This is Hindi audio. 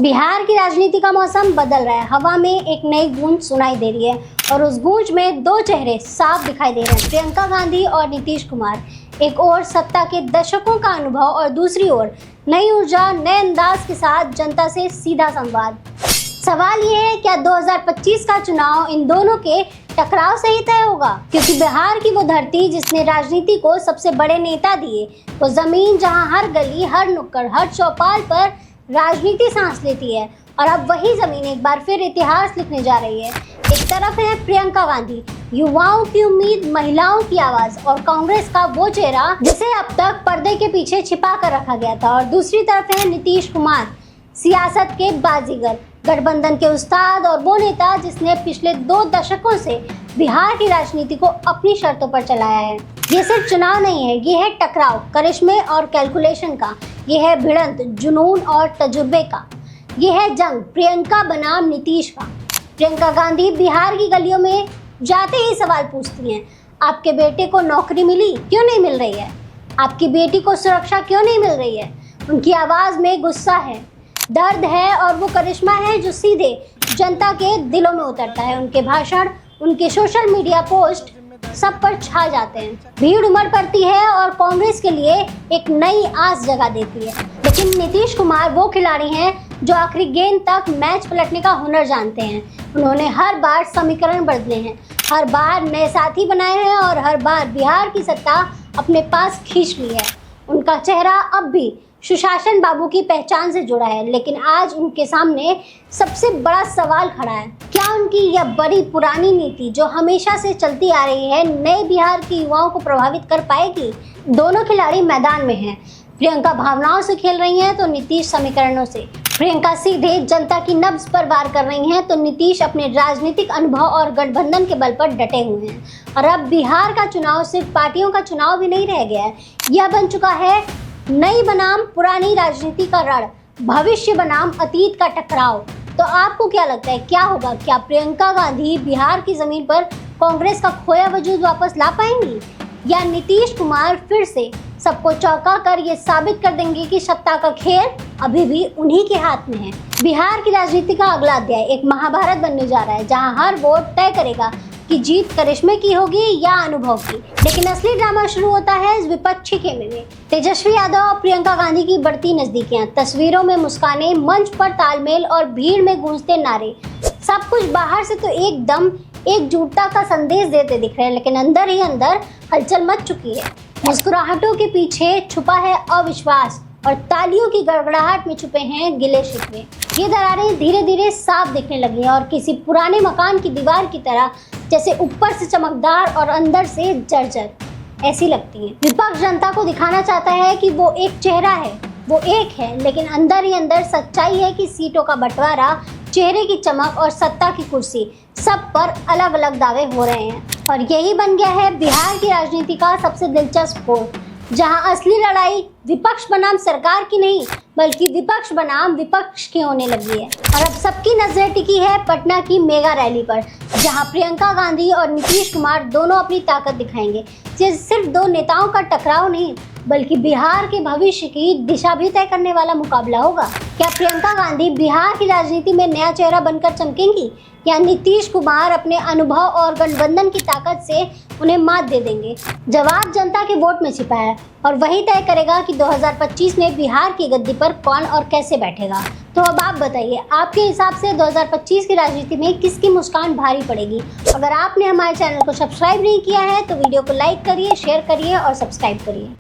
बिहार की राजनीति का मौसम बदल रहा है। हवा में एक नई गूंज सुनाई दे रही है और उस गूंज में दो चेहरे साफ दिखाई दे रहे हैं, प्रियंका गांधी और नीतीश कुमार। एक ओर सत्ता के दशकों का अनुभव और दूसरी ओर नई ऊर्जा, नए अंदाज के साथ जनता से सीधा संवाद। सवाल ये है, क्या 2025 का चुनाव इन दोनों के टकराव से ही तय होगा? क्योंकि बिहार की वो धरती जिसने राजनीति को सबसे बड़े नेता दिए, वो जमीन जहां हर गली, हर नुक्कड़, हर चौपाल पर राजनीति सांस लेती है, और अब वही जमीन एक बार फिर इतिहास लिखने जा रही है। एक तरफ है प्रियंका गांधी, युवाओं की उम्मीद, महिलाओं की आवाज और कांग्रेस का वो चेहरा जिसे अब तक पर्दे के पीछे छिपा कर रखा गया था, और दूसरी तरफ है नीतीश कुमार, सियासत के बाजीगर, गठबंधन के उस्ताद और वो नेता जिसने पिछले 2 दशकों से बिहार की राजनीति को अपनी शर्तों पर चलाया है। ये सिर्फ चुनाव नहीं है, ये है टकराव करिश्मे और कैलकुलेशन का, ये है भिड़ंत जुनून और तजुर्बे का, ये है जंग प्रियंका बनाम नीतीश का। प्रियंका गांधी बिहार की गलियों में जाते ही सवाल पूछती हैं, आपके बेटे को नौकरी मिली, क्यों नहीं मिल रही है? आपकी बेटी को सुरक्षा क्यों नहीं मिल रही है? उनकी आवाज़ में गुस्सा है, दर्द है और वो करिश्मा है जो सीधे जनता के दिलों में उतरता है। उनके भाषण, उनके सोशल मीडिया पोस्ट सब पर छा जाते हैं। भीड़ उमड़ पड़ती है और कांग्रेस के लिए एक नई आस जगा देती है। लेकिन नीतीश कुमार वो खिलाड़ी हैं जो आखिरी गेंद तक मैच पलटने का हुनर जानते हैं। उन्होंने हर बार समीकरण बदले हैं, हर बार नए साथी बनाए हैं और हर बार बिहार की सत्ता अपने पास खींच ली है। उनका चेहरा अब भी सुशासन बाबू की पहचान से जुड़ा है, लेकिन आज उनके सामने सबसे बड़ा सवाल खड़ा है, क्या उनकी यह बड़ी पुरानी नीति जो हमेशा से चलती आ रही है नए बिहार के युवाओं को प्रभावित कर पाएगी? दोनों खिलाड़ी मैदान में हैं। प्रियंका भावनाओं से खेल रही हैं तो नीतीश समीकरणों से। प्रियंका सीधे जनता की नब्ज पर वार कर रही हैं तो नीतीश अपने राजनीतिक अनुभव और गठबंधन के बल पर डटे हुए हैं। और अब बिहार का चुनाव सिर्फ पार्टियों का चुनाव भी नहीं रह गया है, यह बन चुका है नई बनाम पुरानी राजनीति का रण, भविष्य बनाम अतीत का टकराव। तो आपको क्या लगता है, क्या होगा? क्या प्रियंका गांधी बिहार की जमीन पर कांग्रेस का खोया वजूद वापस ला पाएंगी, या नीतीश कुमार फिर से सबको चौंका कर ये साबित कर देंगे कि सत्ता का खेल अभी भी उन्हीं के हाथ में है? बिहार की राजनीति का अगला अध्याय एक महाभारत बनने जा रहा है, जहां हर वोट तय करेगा कि जीत करिश्मे की होगी या अनुभव की। लेकिन असली ड्रामा शुरू होता है इस विपक्षी खेमे में। तेजस्वी यादव और प्रियंका गांधी की बढ़ती नजदीकियां, तस्वीरों में मुस्कानें, मंच पर तालमेल और भीड़ में गूंजते नारे, सब कुछ बाहर से तो एकदम एकजुटता का संदेश देते दिख रहे हैं, लेकिन अंदर ही अंदर हलचल मच चुकी है। मुस्कुराहटों के पीछे छुपा है अविश्वास और तालियों की गड़गड़ाहट में छुपे हैं गिले शिकवे। ये दरारें धीरे धीरे साफ दिखने लगी हैं और किसी पुराने मकान की दीवार की तरह, जैसे ऊपर से चमकदार और अंदर से जर्जर ऐसी लगती हैं। विपक्ष जनता को दिखाना चाहता है कि वो एक चेहरा है, वो एक है, लेकिन अंदर ही अंदर सच्चाई है कि सीटों का बंटवारा, चेहरे की चमक और सत्ता की कुर्सी, सब पर अलग अलग दावे हो रहे हैं। और यही बन गया है बिहार की राजनीति का सबसे दिलचस्प मोड़, जहां असली लड़ाई विपक्ष बनाम सरकार की नहीं, बल्कि विपक्ष बनाम विपक्ष की होने लगी है। और अब सबकी नजरें टिकी है पटना की मेगा रैली पर, जहां प्रियंका गांधी और नीतीश कुमार दोनों अपनी ताकत दिखाएंगे। ये सिर्फ 2 नेताओं का टकराव नहीं, बल्कि बिहार के भविष्य की दिशा भी तय करने वाला मुकाबला होगा। क्या प्रियंका गांधी बिहार की राजनीति में नया चेहरा बनकर चमकेंगी, या नीतीश कुमार अपने अनुभव और गठबंधन की ताकत से उन्हें मात दे देंगे? जवाब जनता के वोट में छिपा है और वही तय करेगा कि 2025 में बिहार की गद्दी पर कौन और कैसे बैठेगा। तो अब आप बताइए, आपके हिसाब से 2025 की राजनीति में किसकी मुस्कान भारी पड़ेगी? अगर आपने हमारे चैनल को सब्सक्राइब नहीं किया है तो वीडियो को लाइक करिए, शेयर करिए और सब्सक्राइब करिए।